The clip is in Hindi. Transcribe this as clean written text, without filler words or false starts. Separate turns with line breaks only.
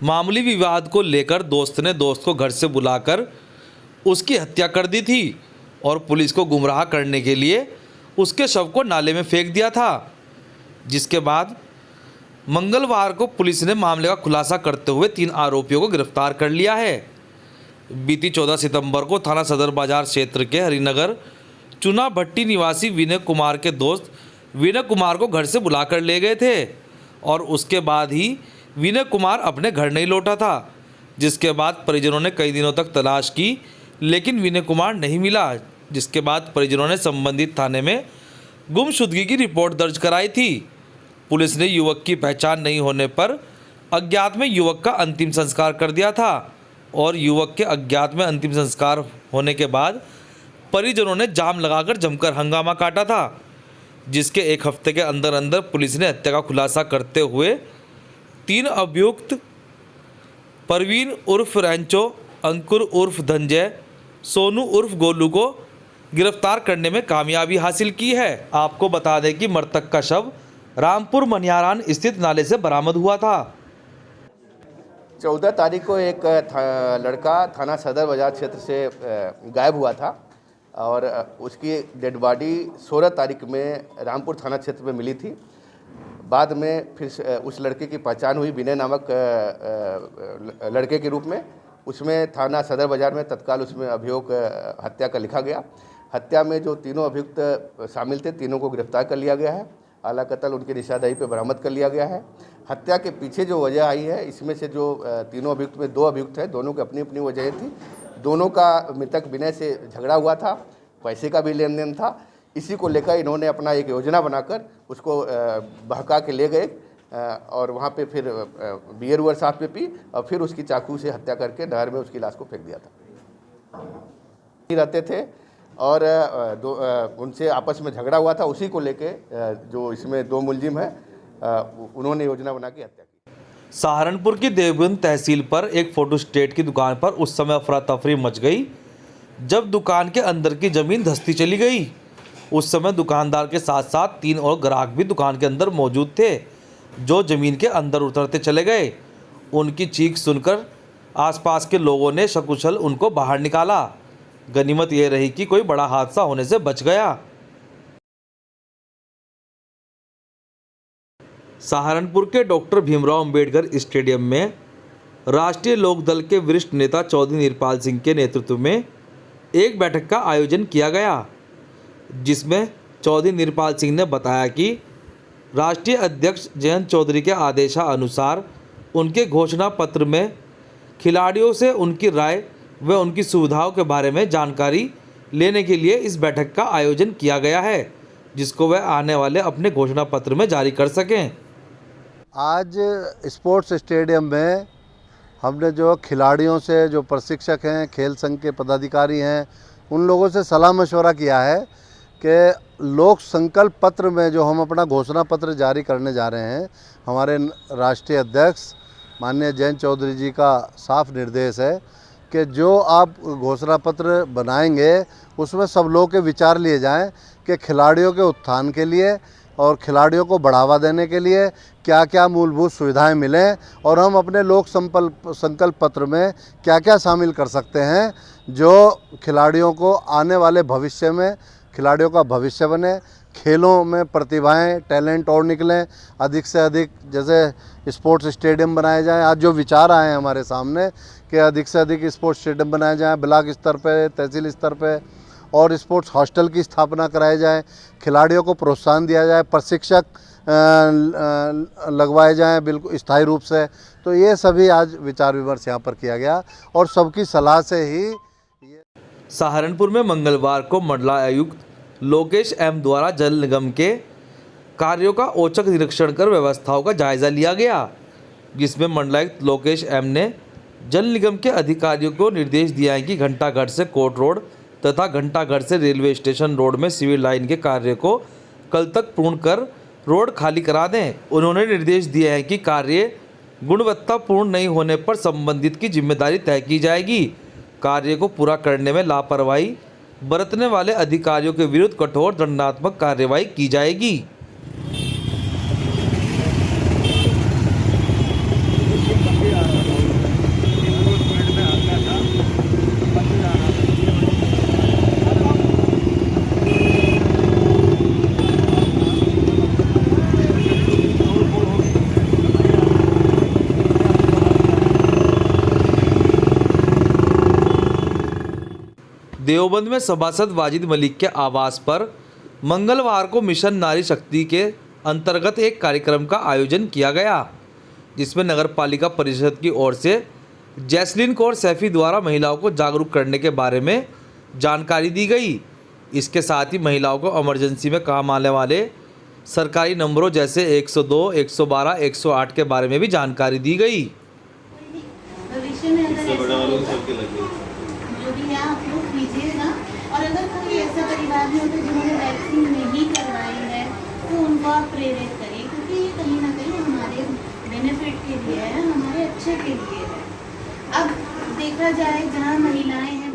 मामूली विवाद को लेकर दोस्त ने दोस्त को घर से बुलाकर उसकी हत्या कर दी थी और पुलिस को गुमराह करने के लिए उसके शव को नाले में फेंक दिया था, जिसके बाद मंगलवार को पुलिस ने मामले का खुलासा करते हुए 3 आरोपियों को गिरफ्तार कर लिया है। बीती 14 सितंबर को थाना सदर बाजार क्षेत्र के हरिनगर चुना भट्टी निवासी विनय कुमार के दोस्त विनय कुमार को घर से बुलाकर ले गए थे और उसके बाद ही विनय कुमार अपने घर नहीं लौटा था, जिसके बाद परिजनों ने कई दिनों तक तलाश की लेकिन विनय कुमार नहीं मिला, जिसके बाद परिजनों ने संबंधित थाने में गुमशुदगी की रिपोर्ट दर्ज कराई थी। पुलिस ने युवक की पहचान नहीं होने पर अज्ञात में युवक का अंतिम संस्कार कर दिया था और युवक के अज्ञात में अंतिम संस्कार होने के बाद परिजनों ने जाम लगाकर जमकर हंगामा काटा था, जिसके 1 हफ्ते के अंदर अंदर पुलिस ने हत्या का खुलासा करते हुए 3 अभियुक्त परवीन उर्फ रेंचो, अंकुर उर्फ धनंजय, सोनू उर्फ गोलू को गिरफ्तार करने में कामयाबी हासिल की है। आपको बता दें कि मृतक का शव रामपुर मनियारान स्थित नाले से बरामद हुआ था।
14 तारीख को एक लड़का थाना सदर बाजार क्षेत्र से गायब हुआ था और उसकी डेड बॉडी 16 तारीख में रामपुर थाना क्षेत्र में मिली थी। बाद में फिर उस लड़के की पहचान हुई विनय नामक लड़के के रूप में। उसमें थाना सदर बाजार में तत्काल उसमें अभियोग हत्या का लिखा गया। हत्या में जो तीनों अभियुक्त शामिल थे, तीनों को गिरफ्तार कर लिया गया है। आला कत्ल उनकी निशानदेही पे बरामद कर लिया गया है। हत्या के पीछे जो वजह आई है, इसमें से जो तीनों अभियुक्त में 2 अभियुक्त हैं, दोनों की अपनी अपनी वजह थी। दोनों का मृतक विनय से झगड़ा हुआ था, पैसे का भी लेन देन था। इसी को लेकर इन्होंने अपना एक योजना बनाकर उसको बहका के ले गए और वहाँ पे फिर बियर उयर साथ में पी और फिर उसकी चाकू से हत्या करके नहर में उसकी लाश को फेंक दिया था। रहते थे और उनसे आपस में झगड़ा हुआ था, उसी को लेके जो इसमें 2 मुलजिम हैं उन्होंने योजना बना के हत्या की।
सहारनपुर की देवबंद तहसील पर एक फोटोस्टेट की दुकान पर उस समय अफरा तफरी मच गई जब दुकान के अंदर की ज़मीन धंसती चली गई। उस समय दुकानदार के साथ साथ 3 और ग्राहक भी दुकान के अंदर मौजूद थे, जो ज़मीन के अंदर उतरते चले गए। उनकी चीख सुनकर आसपास के लोगों ने सकुशल उनको बाहर निकाला। गनीमत यह रही कि कोई बड़ा हादसा होने से बच गया। सहारनपुर के डॉक्टर भीमराव अंबेडकर स्टेडियम में राष्ट्रीय लोकदल के वरिष्ठ नेता चौधरी निरपाल सिंह के नेतृत्व में एक बैठक का आयोजन किया गया, जिसमें चौधरी निरपाल सिंह ने बताया कि राष्ट्रीय अध्यक्ष जयंत चौधरी के आदेशानुसार उनके घोषणा पत्र में खिलाड़ियों से उनकी राय व उनकी सुविधाओं के बारे में जानकारी लेने के लिए इस बैठक का आयोजन किया गया है, जिसको वह आने वाले अपने घोषणा पत्र में जारी कर सकें।
आज स्पोर्ट्स स्टेडियम में हमने जो खिलाड़ियों से, जो प्रशिक्षक हैं, खेल संघ के पदाधिकारी हैं, उन लोगों से सलाह मशवरा किया है कि लोक संकल्प पत्र में जो हम अपना घोषणा पत्र जारी करने जा रहे हैं, हमारे राष्ट्रीय अध्यक्ष माननीय जयंत चौधरी जी का साफ निर्देश है कि जो आप घोषणा पत्र बनाएंगे उसमें सब लोगों के विचार लिए जाएं कि खिलाड़ियों के उत्थान के लिए और खिलाड़ियों को बढ़ावा देने के लिए क्या क्या मूलभूत सुविधाएं मिलें और हम अपने लोक संकल्प पत्र में क्या क्या शामिल कर सकते हैं जो खिलाड़ियों को आने वाले भविष्य में खिलाड़ियों का भविष्य बने, खेलों में प्रतिभाएं, टैलेंट और निकलें, अधिक से अधिक जैसे स्पोर्ट्स स्टेडियम बनाए जाएं। आज जो विचार आए हैं हमारे सामने कि अधिक से अधिक स्पोर्ट्स स्टेडियम बनाए जाएं, ब्लॉक स्तर पे, तहसील स्तर पे, और स्पोर्ट्स हॉस्टल की स्थापना कराई जाए, खिलाड़ियों को प्रोत्साहन दिया जाए, प्रशिक्षक लगवाए जाएं बिल्कुल स्थायी रूप से। तो ये सभी आज विचार विमर्श यहाँ पर किया गया और सबकी सलाह से ही।
सहारनपुर में मंगलवार को मंडला आयुक्त लोकेश एम द्वारा जल निगम के कार्यों का औचक निरीक्षण कर व्यवस्थाओं का जायजा लिया गया, जिसमें मंडलायुक्त लोकेश एम ने जल निगम के अधिकारियों को निर्देश दिया है कि घंटाघर से कोर्ट रोड तथा घंटाघर से रेलवे स्टेशन रोड में सिविल लाइन के कार्य को कल तक पूर्ण कर रोड खाली करा दें। उन्होंने निर्देश दिए हैं कि कार्य गुणवत्तापूर्ण नहीं होने पर संबंधित की जिम्मेदारी तय की जाएगी। कार्य को पूरा करने में लापरवाही बरतने वाले अधिकारियों के विरुद्ध कठोर दंडात्मक कार्रवाई की जाएगी। देवबंद में सभासद वाजिद मलिक के आवास पर मंगलवार को मिशन नारी शक्ति के अंतर्गत एक कार्यक्रम का आयोजन किया गया, जिसमें नगर पालिका परिषद की ओर से जैस्लिन कौर सैफी द्वारा महिलाओं को जागरूक करने के बारे में जानकारी दी गई। इसके साथ ही महिलाओं को इमरजेंसी में काम आने वाले सरकारी नंबरों जैसे 102, 112, 108 के बारे में भी जानकारी दी गई।
भविष्य में अगर जो भी है आप लोग कीजिएगा, और अगर कोई ऐसा परिवार में होता है जिन्होंने वैक्सीन नहीं करवाई है तो उनको आप प्रेरित करिए, क्योंकि ये कहीं ना कहीं हमारे बेनिफिट के लिए है, हमारे अच्छे के लिए है। अब देखा जाए जहाँ महिलाएं हैं